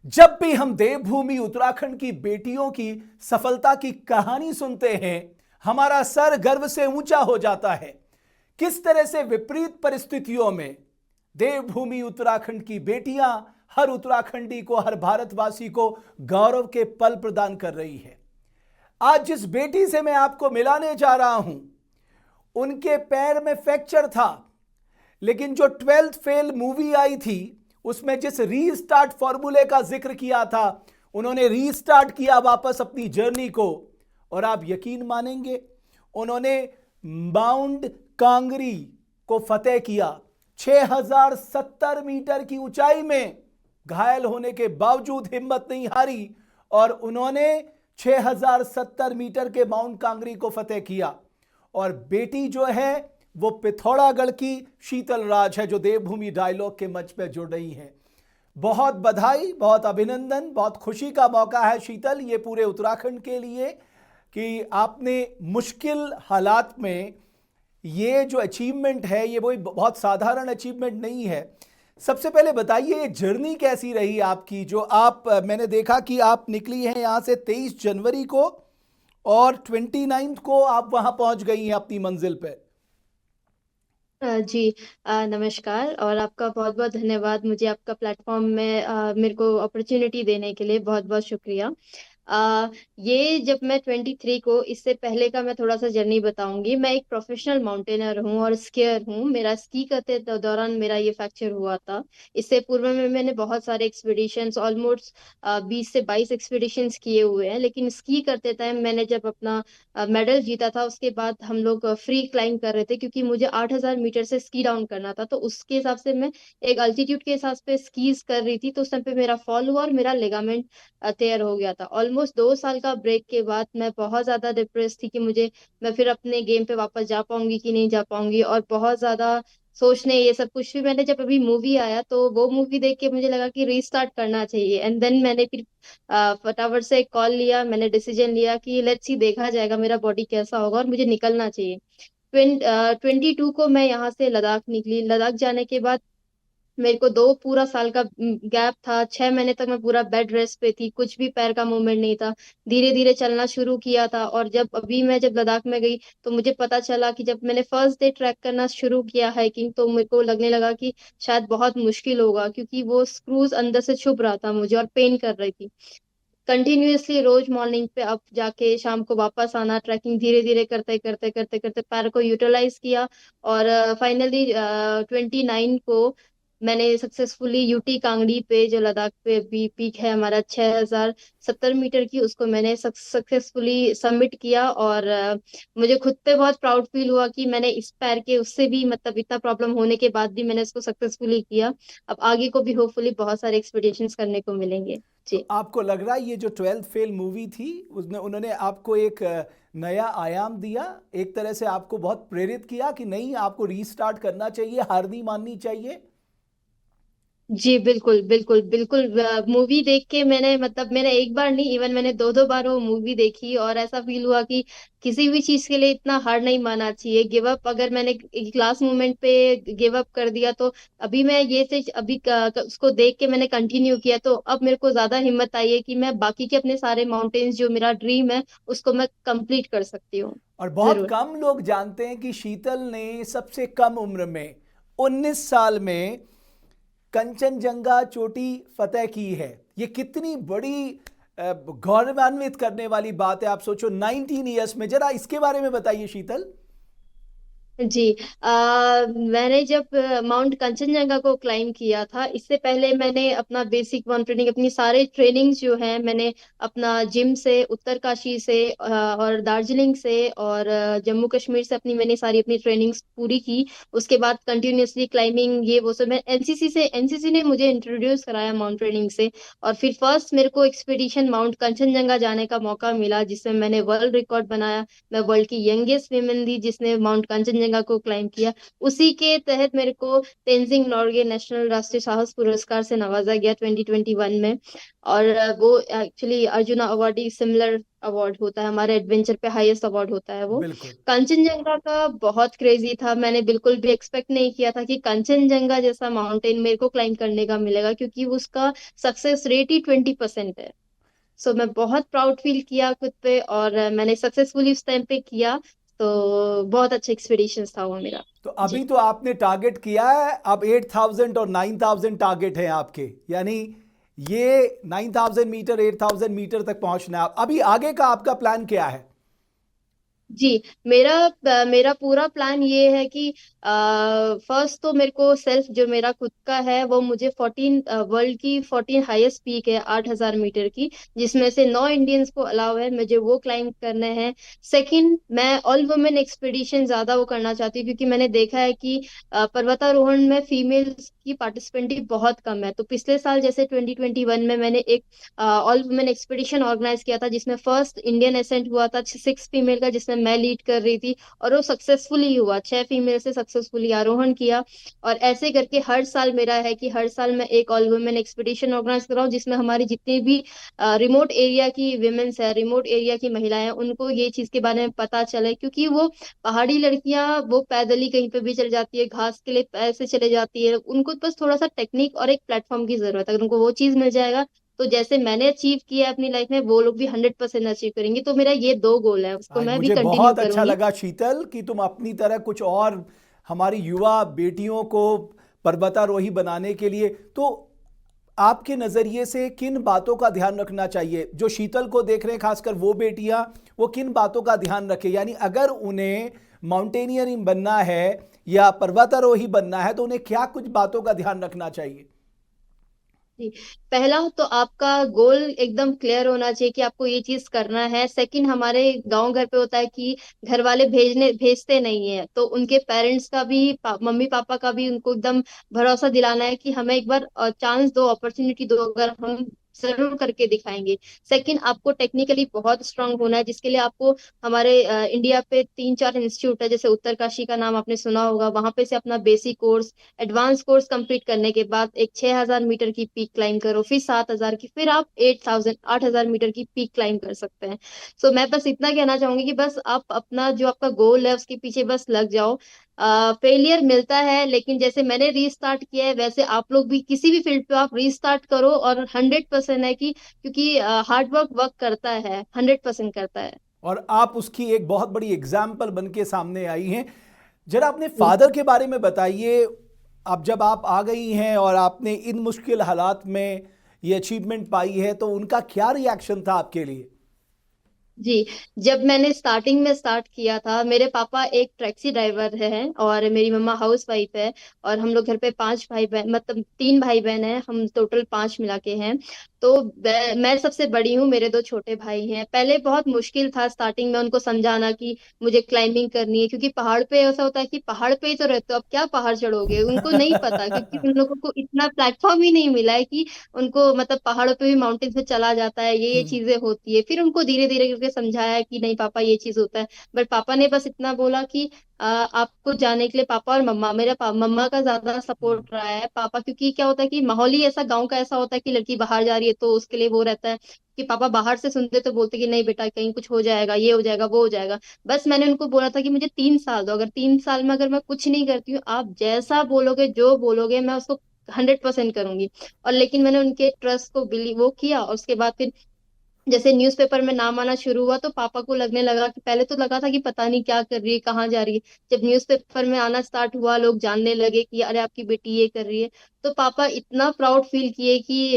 जब भी हम देवभूमि उत्तराखंड की बेटियों की सफलता की कहानी सुनते हैं, हमारा सर गर्व से ऊंचा हो जाता है। किस तरह से विपरीत परिस्थितियों में देवभूमि उत्तराखंड की बेटियां हर उत्तराखंडी को, हर भारतवासी को गौरव के पल प्रदान कर रही है। आज जिस बेटी से मैं आपको मिलाने जा रहा हूं, उनके पैर में फ्रैक्चर था, लेकिन जो 12th फेल मूवी आई थी उसमें जिस रीस्टार्ट फॉर्मूले का जिक्र किया था, उन्होंने रीस्टार्ट किया वापस अपनी जर्नी को। और आप यकीन मानेंगे, उन्होंने माउंट कांगरी को फतेह किया। 6070 मीटर की ऊंचाई में घायल होने के बावजूद हिम्मत नहीं हारी और उन्होंने 6070 मीटर के माउंट कांगरी को फतेह किया। और बेटी जो है वो पिथौरागढ़ की शीतल राज है, जो देवभूमि डायलॉग के मंच पर जुड़ रही है। बहुत बधाई, बहुत अभिनंदन, बहुत खुशी का मौका है शीतल, ये पूरे उत्तराखंड के लिए कि आपने मुश्किल हालात में ये जो अचीवमेंट है, ये वो बहुत साधारण अचीवमेंट नहीं है। सबसे पहले बताइए, ये जर्नी कैसी रही आपकी? जो आप, मैंने देखा कि आप निकली हैं यहाँ से 23 जनवरी को और 29 को आप वहां पहुंच गई हैं अपनी मंजिल पे। जी। नमस्कार और आपका बहुत बहुत धन्यवाद मुझे आपका प्लेटफॉर्म में मेरे को अपॉर्चुनिटी देने के लिए बहुत बहुत शुक्रिया। ये जब मैं 23 को, इससे पहले का मैं थोड़ा सा जर्नी बताऊंगी। मैं एक प्रोफेशनल माउंटेनर हूँ और स्कीयर हूँ। मेरा स्की करते दौरान मेरा ये फ्रैक्चर हुआ था। इससे पूर्व में मैंने बहुत सारे एक्सपीडिशंस, ऑलमोस्ट 20 से 22 एक्सपीडिशंस किए हुए हैं। लेकिन स्की करते टाइम मैंने जब अपना मेडल जीता था, उसके बाद हम लोग फ्री क्लाइंब कर रहे थे, क्योंकि मुझे 8000 मीटर से स्की डाउन करना था। तो उसके हिसाब से मैं एक अल्टीट्यूड के हिसाब पे स्कीज कर रही थी। तो उस टाइम पे मेरा फॉल हुआ और मेरा लिगामेंट तेयर हो गया था। ऑलमोस्ट 2 साल का ब्रेक के बाद मैं बहुत ज्यादा डिप्रेस थी कि मैं फिर अपने गेम पे वापस जा पाऊंगी कि नहीं जा पाऊंगी, और बहुत ज्यादा सोचने ये सब कुछ। भी मैंने जब अभी मूवी आया तो वो मूवी देख के मुझे लगा कि रीस्टार्ट करना चाहिए। एंड देन मैंने फिर फटाफट से एक कॉल लिया, मैंने डिसीजन लिया कि लेट्स सी, देखा जाएगा मेरा बॉडी कैसा होगा और मुझे निकलना चाहिए। 22 को मैं यहाँ से लद्दाख निकली। लद्दाख जाने के बाद मेरे को 2 पूरा साल का गैप था। 6 महीने तक मैं पूरा बेड रेस्ट पे थी, कुछ भी पैर का मूवमेंट नहीं था। धीरे धीरे चलना शुरू किया था। और जब लद्दाख में गई तो मुझे पता चला कि जब मैंने फर्स्ट डे ट्रैक करना शुरू किया हाइकिंग, तो मेरे को लगने लगा कि शायद बहुत मुश्किल होगा, क्योंकि वो स्क्रूज अंदर से छुप रहा था मुझे और पेन कर रही थी कंटिन्यूअसली। रोज मॉर्निंग पे अप जाके शाम को वापस आना, ट्रैकिंग धीरे धीरे करते करते करते करते पैर को यूटिलाइज किया। और फाइनली 29 को मैंने सक्सेसफुली यूटी कांगड़ी पे, जो लद्दाख पे भी पीक है हमारा 6070 मीटर की, उसको मैंने सक्सेसफुली सबमिट किया। और मुझे खुद पे बहुत प्राउड फील हुआ कि मैंने इस पैर के, उससे भी मतलब इतना प्रॉब्लम होने के बाद भी मैंने इसको सक्सेसफुली किया। अब आगे को भी होपफुली बहुत सारे एक्सपीडिशंस करने को मिलेंगे। तो जी। आपको लग रहा है ये जो 12th फेल मूवी थी, उसने उन्होंने आपको एक नया आयाम दिया, एक तरह से आपको बहुत प्रेरित किया कि नहीं, आपको रीस्टार्ट करना चाहिए, हार नहीं माननी चाहिए? जी बिल्कुल बिल्कुल बिल्कुल। मूवी देख के मैंने, मतलब मैंने एक बार नहीं, इवन मैंने दो दो बार वो मूवी देखी, और ऐसा फील हुआ कि किसी भी चीज के लिए इतना हार नहीं मानना चाहिए। गिव अप, अगर मैंने क्लास मोमेंट पे गिव अप कर दिया तो अभी मैं ये से अभी उसको देख के मैंने कंटिन्यू किया, तो अब मेरे को ज्यादा हिम्मत आई है कि मैं बाकी के अपने सारे माउंटेन्स, जो मेरा ड्रीम है, उसको मैं कंप्लीट कर सकती हूँ। और बहुत जरूर। कम लोग जानते हैं कि शीतल ने सबसे कम उम्र में, 19 साल में, कंचनजंगा चोटी फतेह की है। ये कितनी बड़ी गौरवान्वित करने वाली बात है। आप सोचो, 19 ईयर्स में। जरा इसके बारे में बताइए शीतल। जी। मैंने जब माउंट कंचनजंगा को क्लाइम किया था, इससे पहले मैंने अपना बेसिक माउंटेनिंग, अपनी सारे ट्रेनिंग्स जो है, मैंने अपना जिम से, उत्तरकाशी से और दार्जिलिंग से और जम्मू कश्मीर से मैंने सारी अपनी ट्रेनिंग्स पूरी की। उसके बाद कंटिन्यूअसली क्लाइंबिंग, ये वो सब मैं एनसीसी ने मुझे इंट्रोड्यूस कराया माउंटेनिंग से। और फिर फर्स्ट मेरे को एक्सपीडिशन माउंट कंचनजंगा जाने का मौका मिला, जिसमें मैंने वर्ल्ड रिकॉर्ड बनाया। मैं वर्ल्ड की यंगेस्ट विमेन थी जिसने माउंट कंचनजंगा कंचनजंगा को क्लाइम किया। उसी के तहत मेरे को तेंजिंग नोर्गे नेशनल राष्ट्रीय साहस पुरस्कार से नवाजा गया 2021 में। और वो actually arjuna award similar award होता है, हमारे एडवेंचर पे हाईएस्ट अवार्ड होता है वो। बिल्कुल। कंचनजंगा का बहुत क्रेजी था, मैंने बिल्कुल भी एक्सपेक्ट नहीं किया था कि कंचनजंगा जैसा माउंटेन मेरे को क्लाइम करने का मिलेगा, क्योंकि उसका सक्सेस रेट ही 20% है। सो मैं बहुत प्राउड फील किया खुद पे, और मैंने सक्सेसफुली उस टाइम पे किया। तो बहुत अच्छा एक्सपीडिशन था वो मेरा। तो जी अभी तो आपने टारगेट किया है, अब 8,000 और 9,000 टारगेट है आपके, यानी ये 9,000 मीटर 8,000 मीटर तक पहुंचना है। अभी आगे का आपका प्लान क्या है? जी, मेरा पूरा प्लान ये है कि फर्स्ट तो मेरे को सेल्फ जो मेरा खुद का है वो मुझे 14 वर्ल्ड की 14 हाईएस्ट पीक है 8,000 मीटर की, जिसमें से 9 इंडियंस को अलाउ है, मुझे वो क्लाइम करने हैं। सेकंड, मैं ऑल वुमेन एक्सपीडिशन ज्यादा वो करना चाहती हूँ, क्योंकि मैंने देखा है कि पर्वतारोहण में फीमेल्स की पार्टिसिपेंट बहुत कम है। तो पिछले साल जैसे 2021 में मैंने एक ऑल वुमेन एक्सपीडिशन ऑर्गेनाइज किया था, जिसमें फर्स्ट इंडियन असेंट हुआ था 6 फीमेल का, जिसमें मैं लीड कर रही थी। और वो सक्सेसफुली हुआ, 6 फीमेल से सक्सेसफुली आरोहण किया। और ऐसे करके हर साल मेरा है कि हर साल मैं एक ऑल वुमेन एक्सपीडिशन ऑर्गेनाइज कर रहा हूँ, जिसमें हमारी जितनी भी रिमोट एरिया की विमेन्स है, रिमोट एरिया की महिलाएं हैं, उनको ये चीज के बारे में पता चले। क्योंकि वो पहाड़ी लड़कियां वो पैदल ही कहीं पे भी चल जाती है, घास के लिए ऐसे चले जाती है, उनको बस थोड़ा सा टेक्निक और एक प्लेटफॉर्म की जरूरत है। अगर उनको वो चीज मिल जाएगा, तो जैसे मैंने अचीव किया है अपनी लाइफ में, वो लोग भी 100% अचीव करेंगे। तो मेरा ये दो गोल है, उसको आज मैं भी मुझे कंटिन्यू बहुत अच्छा करूंगी। लगा शीतल कि तुम अपनी तरह कुछ और हमारी युवा बेटियों को पर्वतारोही बनाने के लिए, तो आपके नजरिए से किन बातों का ध्यान रखना चाहिए? जो शीतल को देख रहे हैं खासकर वो बेटियां, वो किन बातों का ध्यान रखें? यानी अगर उन्हें माउंटेनियरिंग बनना है या पर्वतारोही बनना है तो उन्हें क्या कुछ बातों का ध्यान रखना चाहिए? जी, पहला तो आपका गोल एकदम क्लियर होना चाहिए कि आपको ये चीज करना है। सेकंड, हमारे गांव घर पे होता है कि घर वाले भेजते नहीं है, तो उनके पेरेंट्स का भी मम्मी पापा का भी उनको एकदम भरोसा दिलाना है कि हमें एक बार चांस दो, अपॉर्चुनिटी दो, अगर हम जरूर करके दिखाएंगे। सेकंड, आपको टेक्निकली बहुत स्ट्रांग होना है, जिसके लिए आपको हमारे इंडिया पे 3-4 इंस्टीट्यूट है, जैसे उत्तरकाशी का नाम आपने सुना होगा, वहां पे से अपना basic course, advance course complete करने के बाद एक 6,000 मीटर की पीक क्लाइम करो, फिर 7,000 की, फिर आप 8,000 मीटर की पीक क्लाइम कर सकते हैं। सो मैं बस इतना कहना चाहूंगी कि बस आप अपना जो आपका गोल है उसके पीछे बस लग जाओ। फेलियर मिलता है, लेकिन जैसे मैंने रीस्टार्ट किया है, वैसे आप लोग भी किसी भी फील्ड पे आप रीस्टार्ट करो, और 100% है कि, क्योंकि हार्ड वर्क वर्क करता है, 100% करता है। और आप उसकी एक बहुत बड़ी एग्जाम्पल बन के सामने आई हैं। जरा अपने जी। फादर के बारे में बताइए। अब जब आप आ गई हैं और आपने इन मुश्किल हालात में ये अचीवमेंट पाई है, तो उनका क्या रिएक्शन था आपके लिए? जी, जब मैंने स्टार्टिंग में स्टार्ट किया था, मेरे पापा एक टैक्सी ड्राइवर हैं और मेरी मम्मा हाउस वाइफ है। और हम लोग घर पे 5 भाई बहन, मतलब 3 भाई बहन हैं, हम टोटल 5 मिला के हैं। तो मैं सबसे बड़ी हूँ, मेरे 2 छोटे भाई हैं। पहले बहुत मुश्किल था स्टार्टिंग में उनको समझाना कि मुझे क्लाइंबिंग करनी है, क्योंकि पहाड़ पे ऐसा होता है कि पहाड़ पे ही तो रहते हो, अब क्या पहाड़ चढ़ोगे, उनको नहीं पता, क्योंकि उन लोगों को इतना प्लेटफॉर्म ही नहीं मिला है कि उनको मतलब पहाड़ों पे भी, माउंटेन्स में चला जाता है, ये हम्म। चीजें होती है। फिर उनको धीरे धीरे करके समझाया कि नहीं पापा, ये चीज होता है। बट पापा ने बस इतना बोला कि आपको जाने के लिए, पापा और मम्मा, मम्मा का ज्यादा सपोर्ट रहा है। पापा, क्योंकि क्या होता है कि माहौल ही ऐसा, गांव का ऐसा होता है कि लड़की बाहर जा रही है, तो उसके लिए वो रहता है कि पापा बाहर से सुनते तो बोलते कि नहीं बेटा, कहीं कुछ हो जाएगा, ये हो जाएगा, वो हो जाएगा। बस मैंने उनको बोला था कि मुझे 3 साल दो, अगर 3 साल में अगर मैं कुछ नहीं करती हूँ, आप जैसा बोलोगे, जो बोलोगे, मैं उसको 100% करूंगी। और लेकिन मैंने उनके ट्रस्ट को बिलीव वो किया, और उसके बाद फिर जैसे न्यूज़पेपर में नाम आना शुरू हुआ, तो पापा को लगने लगा कि, पहले तो लगा था कि पता नहीं क्या कर रही है, कहाँ जा रही है। जब न्यूज़पेपर में आना स्टार्ट हुआ, लोग जानने लगे कि अरे आपकी बेटी ये कर रही है, तो पापा इतना प्राउड फील किए कि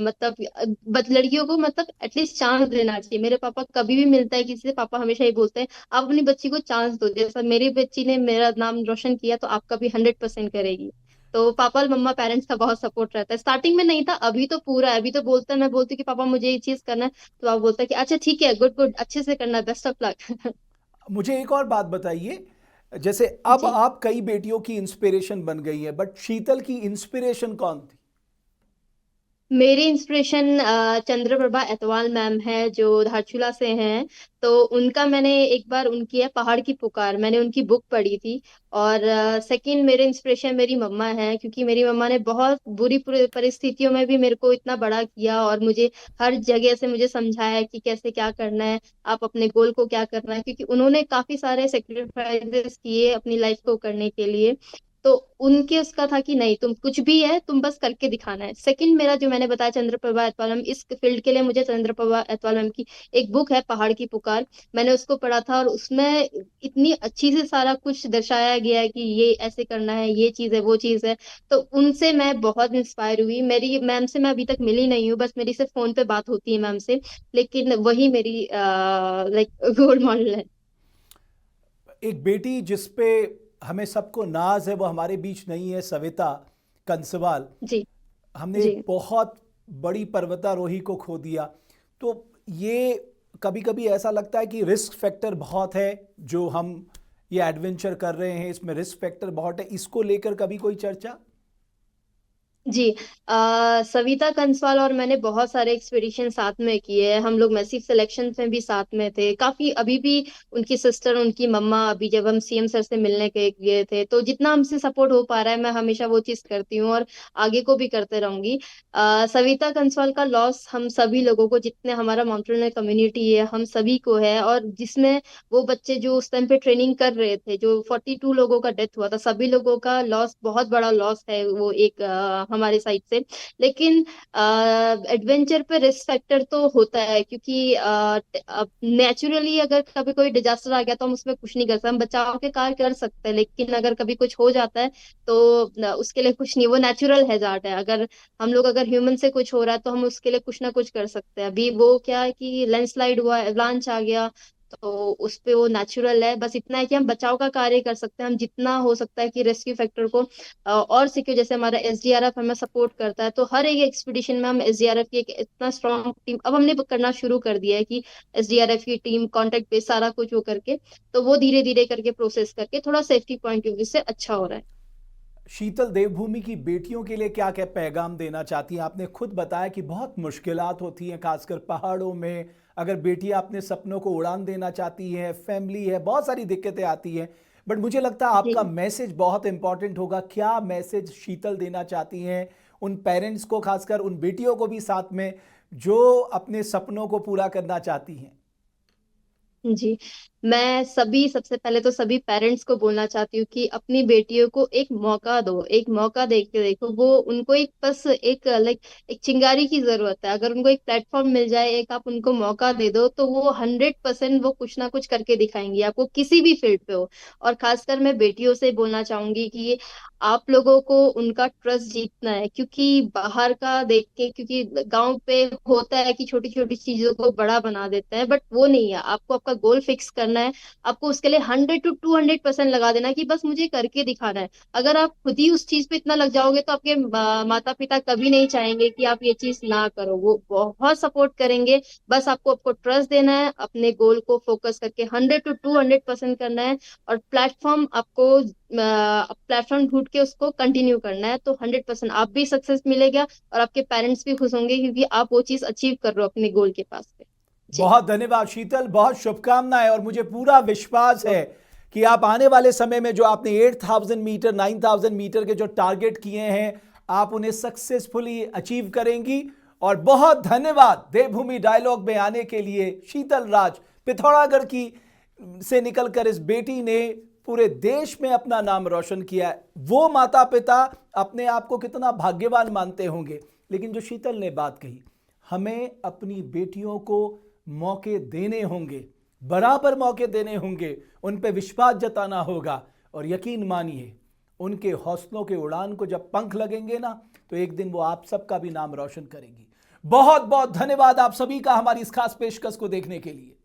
मतलब लड़कियों को मतलब एटलीस्ट चांस देना चाहिए। मेरे पापा कभी भी मिलता है किसी से, पापा हमेशा ही बोलते हैं आप अपनी बच्ची को चांस दो, जैसा मेरी बच्ची ने मेरा नाम रोशन किया, तो आपका भी 100% करेगी। तो पापा और मम्मा, पेरेंट्स का बहुत सपोर्ट रहता है। स्टार्टिंग में नहीं था, अभी तो पूरा है। अभी तो बोलता है, मैं बोलती हूँ कि पापा मुझे ये चीज करना है, तो आप बोलता है कि अच्छा ठीक है, गुड गुड, अच्छे से करना, बेस्ट ऑफ लक। मुझे एक और बात बताइए। जैसे अब जी, आप कई बेटियों की इंस्पिरेशन बन गई है, बट शीतल की इंस्पिरेशन कौन थी? मेरी इंस्पिरेशन चंद्रप्रभा एतवाल मैम है जो धारचूला से हैं। तो उनका मैंने एक बार उनकी है पहाड़ की पुकार, मैंने उनकी बुक पढ़ी थी। और सेकंड मेरे इंस्पिरेशन मेरी मम्मा है, क्योंकि मेरी मम्मा ने बहुत बुरी परिस्थितियों में भी मेरे को इतना बड़ा किया और मुझे हर जगह से मुझे समझाया कि कैसे क्या करना है, आप अपने गोल को क्या करना है, क्योंकि उन्होंने काफी सारे सेक्रीफाइसेस किए अपनी लाइफ को करने के लिए। तो उनके उसका था कि नहीं, तुम कुछ भी है तुम बस करके दिखाना है। सेकंड मेरा जो मैंने बताया चंद्रप्रभा एतवाल मैम, इस फील्ड के लिए मुझे चंद्रप्रभा एतवाल मैम की एक बुक है पहाड़ की पुकार, मैंने उसको पढ़ा था और उसमें इतनी अच्छी से सारा कुछ दर्शाया गया है कि ये ऐसे करना है, ये चीज है वो चीज है। तो उनसे मैं बहुत इंस्पायर हुई। मेरी मैम से मैं अभी तक मिली नहीं हूँ, बस मेरी सिर्फ फोन पे बात होती है मैम से, लेकिन वही मेरी लाइक रोल मॉडल है। एक बेटी जिस पे हमें सबको नाज है वो हमारे बीच नहीं है, सविता कंसवाल। जी। हमने जी। एक बहुत बड़ी पर्वतारोही को खो दिया। तो ये कभी कभी ऐसा लगता है कि रिस्क फैक्टर बहुत है, जो हम ये एडवेंचर कर रहे हैं इसमें रिस्क फैक्टर बहुत है, इसको लेकर कभी कोई चर्चा? जी। सविता कंसवाल और मैंने बहुत सारे एक्सपीडिशन साथ में किए हैं, हम लोग मैसिव सिलेक्शन में भी साथ में थे काफी। अभी भी उनकी सिस्टर, उनकी मम्मा, अभी जब हम सीएम सर से मिलने के गए थे, तो जितना हमसे सपोर्ट हो पा रहा है मैं हमेशा वो चीज करती हूँ और आगे को भी करते रहूंगी। सविता कंसवाल का लॉस हम सभी लोगों को, जितने हमारा माउंटेनियर कम्युनिटी है हम सभी को है, और जिसमें वो बच्चे जो उस टाइम पे ट्रेनिंग कर रहे थे, जो 42 लोगों का डेथ हुआ था, सभी लोगों का लॉस, बहुत बड़ा लॉस है वो एक हमारे साइड से। लेकिन एडवेंचर पे रिस्क फैक्टर तो होता है, क्योंकि नेचुरली अगर कभी कोई डिजास्टर आ गया तो हम उसमें कुछ नहीं कर सकते, हम बचाव के कार्य कर सकते हैं, लेकिन अगर कभी कुछ हो जाता है तो उसके लिए कुछ नहीं, वो नेचुरल हैजार्ड है। अगर हम लोग, अगर ह्यूमन से कुछ हो रहा है तो हम उसके लिए कुछ ना कुछ कर सकते हैं। अभी वो क्या है कि लैंडस्लाइड हुआ, एवलांच आ गया, तो उस पे वो नेचुरल है, बस इतना है कि हम बचाव का कार्य कर सकते हैं, हम जितना हो सकता है कि रेस्क्यू फैक्टर को और सिक्योर, जैसे हमारा एसडीआरएफ हमें सपोर्ट करता है, तो हर एक एक्सपीडिशन में हम एसडीआरएफ की एक इतना स्ट्रॉन्ग टीम अब हमने करना शुरू कर दिया है कि एसडीआरएफ की टीम कांटेक्ट पे सारा कुछ वो करके, तो वो धीरे धीरे करके प्रोसेस करके थोड़ा सेफ्टी पॉइंट ऑफ व्यू से अच्छा हो रहा है। शीतल, देवभूमि की बेटियों के लिए क्या क्या पैगाम देना चाहती हैं? आपने खुद बताया कि बहुत मुश्किलात होती हैं, खासकर पहाड़ों में। अगर बेटियां अपने सपनों को उड़ान देना चाहती हैं, फैमिली है, बहुत सारी दिक्कतें आती हैं, बट मुझे लगता है आपका जी। मैसेज बहुत इंपॉर्टेंट होगा। क्या मैसेज शीतल देना चाहती हैं उन पेरेंट्स को, खासकर उन बेटियों को भी साथ में, जो अपने सपनों को पूरा करना चाहती हैं? जी। मैं सभी, सबसे पहले तो सभी पेरेंट्स को बोलना चाहती हूँ कि अपनी बेटियों को एक मौका दो, एक मौका दे के देखो। वो उनको एक बस एक लाइक एक चिंगारी की जरूरत है, अगर उनको एक प्लेटफॉर्म मिल जाए, एक आप उनको मौका दे दो, तो वो 100% वो कुछ ना कुछ करके दिखाएंगी, आपको किसी भी फील्ड पे हो। और खासकर मैं बेटियों से बोलना चाहूंगी कि आप लोगों को उनका ट्रस्ट जीतना है, क्योंकि बाहर का देख के, क्योंकि गांव पे होता है कि छोटी छोटी चीजों को बड़ा बना देते हैं, बट वो नहीं है। आपको आपका गोल फिक्स करना है, आपको उसके लिए 100 to 200% लगा देना है कि बस मुझे करके दिखाना है। अगर आप खुद ही उस चीज पे इतना लग जाओगे तो आपके माता पिता कभी नहीं चाहेंगे कि आप ये चीज ना करो, वो बहुत सपोर्ट करेंगे। बस आपको आपको ट्रस्ट देना है, अपने गोल को फोकस करके 100 to 200% करना है, और प्लेटफॉर्म आपको प्लेटफॉर्म ढूंढ के उसको कंटिन्यू करना है, तो 100% आप भी सक्सेस मिलेगा और आपके पेरेंट्स भी खुश होंगे, क्योंकि आप वो चीज अचीव कर रहे हो अपने गोल के पास पे। जी। बहुत धन्यवाद शीतल, बहुत शुभकामनाएं, और मुझे पूरा विश्वास है कि आप आने वाले समय में जो आपने 8000 मीटर, 9000 मीटर के जो टारगेट किए हैं, आप उन्हें सक्सेसफुली अचीव करेंगी। और बहुत धन्यवाद देवभूमि डायलॉग में आने के लिए शीतल राज, पिथौरागढ़ की से निकलकर इस बेटी ने पूरे देश में अपना नाम रोशन किया है। वो माता पिता अपने आप को कितना भाग्यवान मानते होंगे। लेकिन जो शीतल ने बात कही, हमें अपनी बेटियों को मौके देने होंगे, बराबर मौके देने होंगे, उन पे विश्वास जताना होगा। और यकीन मानिए, उनके हौसलों के उड़ान को जब पंख लगेंगे ना, तो एक दिन वो आप सबका भी नाम रोशन करेंगी। बहुत बहुत धन्यवाद आप सभी का हमारी इस खास पेशकश को देखने के लिए।